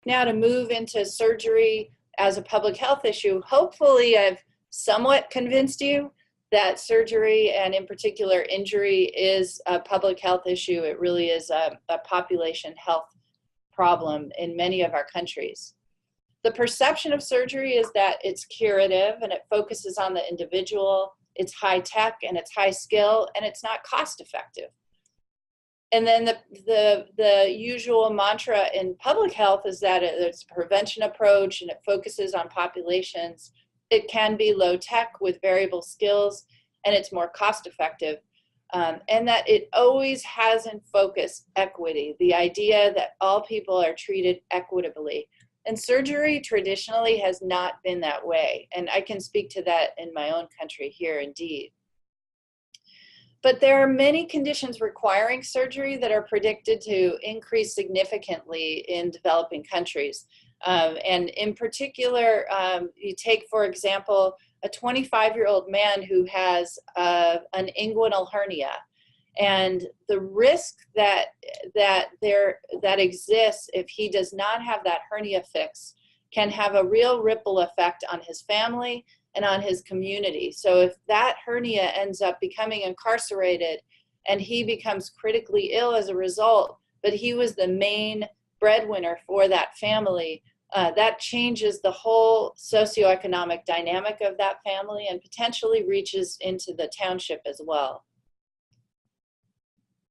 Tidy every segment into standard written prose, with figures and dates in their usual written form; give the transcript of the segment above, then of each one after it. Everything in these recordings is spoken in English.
now to move into surgery as a public health issue. Hopefully I've somewhat convinced you that surgery, and in particular injury, is a public health issue. It really is a population health problem in many of our countries. The perception of surgery is that it's curative and it focuses on the individual, it's high tech and it's high skill, and it's not cost effective. And then the usual mantra in public health is that it's a prevention approach and it focuses on populations. It can be low tech with variable skills, and it's more cost effective. And that it always has in focus equity, the idea that all people are treated equitably. And surgery traditionally has not been that way. And I can speak to that in my own country here indeed. But there are many conditions requiring surgery that are predicted to increase significantly in developing countries. And in particular, you take, for example, a 25-year-old man who has an inguinal hernia. And the risk that exists if he does not have that hernia fix can have a real ripple effect on his family and on his community. So if that hernia ends up becoming incarcerated and he becomes critically ill as a result, but he was the main breadwinner for that family, that changes the whole socioeconomic dynamic of that family and potentially reaches into the township as well.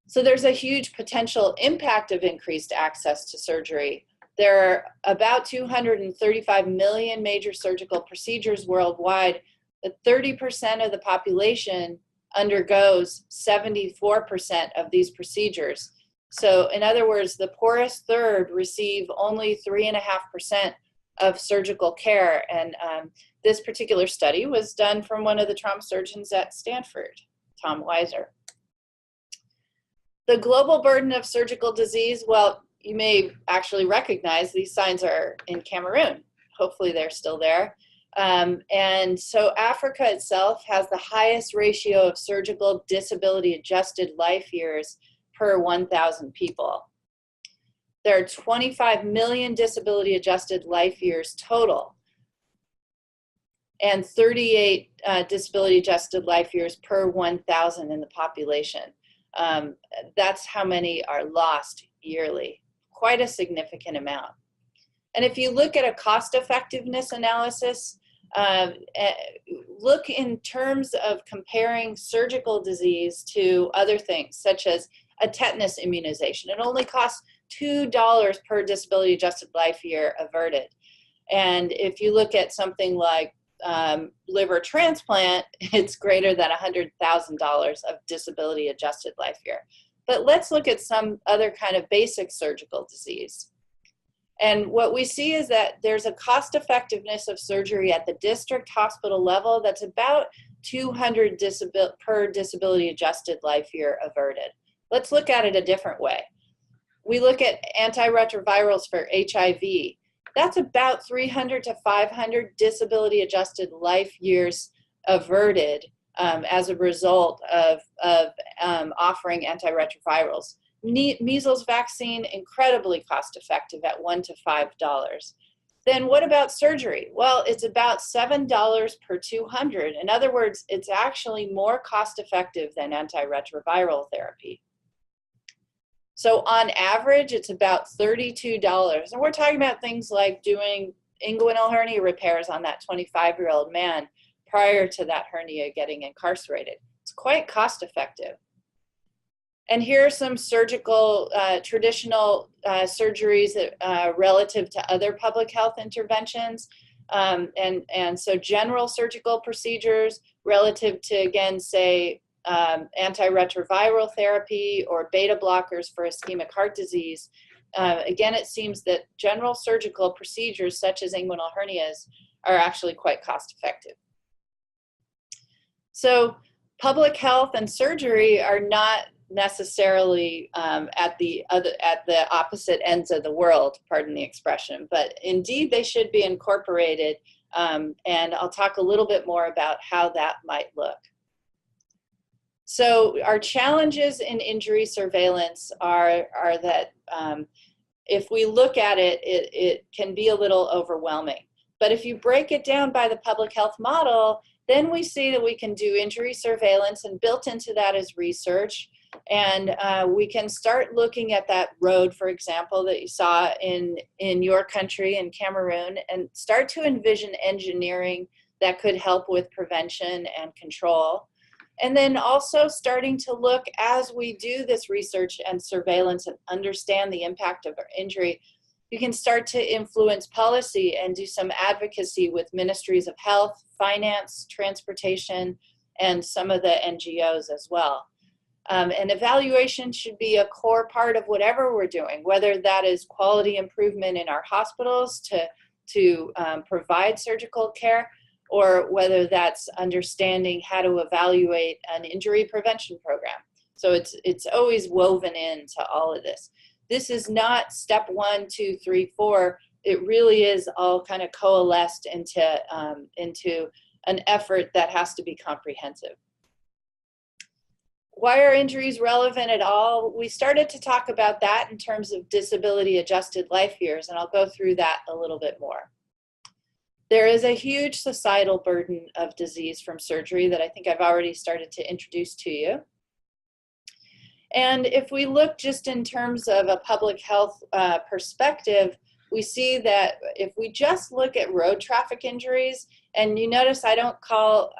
So there's a huge potential impact of increased access to surgery. There are about 235 million major surgical procedures worldwide, but 30% of the population undergoes 74% of these procedures. So in other words, the poorest third receive only 3.5% of surgical care. And this particular study was done from one of the trauma surgeons at Stanford, Tom Weiser. The global burden of surgical disease, well, you may actually recognize these signs are in Cameroon. Hopefully they're still there. And so Africa itself has the highest ratio of surgical disability adjusted life years per 1,000 people. There are 25 million disability adjusted life years total, and 38 disability adjusted life years per 1,000 in the population. That's how many are lost yearly. Quite a significant amount. And if you look at a cost effectiveness analysis, look in terms of comparing surgical disease to other things, such as a tetanus immunization. It only costs $2 per disability adjusted life year averted. And if you look at something like liver transplant, it's greater than $100,000 of disability adjusted life year. But let's look at some other kind of basic surgical disease. And what we see is that there's a cost effectiveness of surgery at the district hospital level that's about $200 per disability adjusted life year averted. Let's look at it a different way. We look at antiretrovirals for HIV. That's about 300 to 500 disability adjusted life years averted as a result of offering antiretrovirals. Measles vaccine, incredibly cost effective at $1 to $5. Then what about surgery? Well, it's about $7 per 200. In other words, it's actually more cost effective than antiretroviral therapy. So on average, it's about $32. And we're talking about things like doing inguinal hernia repairs on that 25-year-old man prior to that hernia getting incarcerated. It's quite cost effective. And here are some surgical, traditional surgeries relative to other public health interventions. And so general surgical procedures relative to, again, say, antiretroviral therapy or beta blockers for ischemic heart disease. Again, it seems that general surgical procedures such as inguinal hernias are actually quite cost effective. So public health and surgery are not necessarily at the opposite ends of the world, pardon the expression, but indeed they should be incorporated, and I'll talk a little bit more about how that might look. So our challenges in injury surveillance are that if we look at it, it can be a little overwhelming. But if you break it down by the public health model, then we see that we can do injury surveillance, and built into that is research. And we can start looking at that road, for example, that you saw in your country, in Cameroon, and start to envision engineering that could help with prevention and control. And then also starting to look, as we do this research and surveillance and understand the impact of our injury, you can start to influence policy and do some advocacy with ministries of health, finance, transportation, and some of the NGOs as well. And evaluation should be a core part of whatever we're doing, whether that is quality improvement in our hospitals to provide surgical care, or whether that's understanding how to evaluate an injury prevention program. So it's always woven into all of this. This is not step 1, 2, 3, 4. It really is all kind of coalesced into an effort that has to be comprehensive. Why are injuries relevant at all? We started to talk about that in terms of disability adjusted life years, and I'll go through that a little bit more. There is a huge societal burden of disease from surgery that I think I've already started to introduce to you. And if we look just in terms of a public health perspective, we see that if we just look at road traffic injuries, and you notice I don't call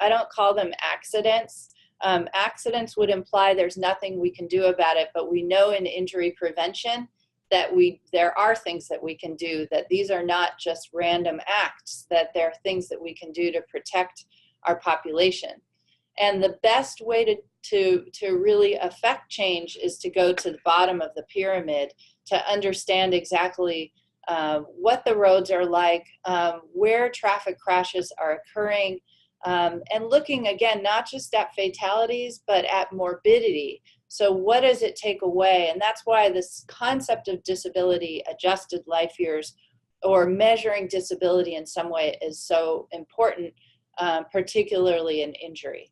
them accidents. Accidents would imply there's nothing we can do about it, but we know in injury prevention that there are things that we can do, that these are not just random acts, that there are things that we can do to protect our population. And the best way to really affect change is to go to the bottom of the pyramid, to understand exactly what the roads are like, where traffic crashes are occurring, and looking again, not just at fatalities, but at morbidity. So what does it take away? And that's why this concept of disability adjusted life years, or measuring disability in some way, is so important, particularly in injury.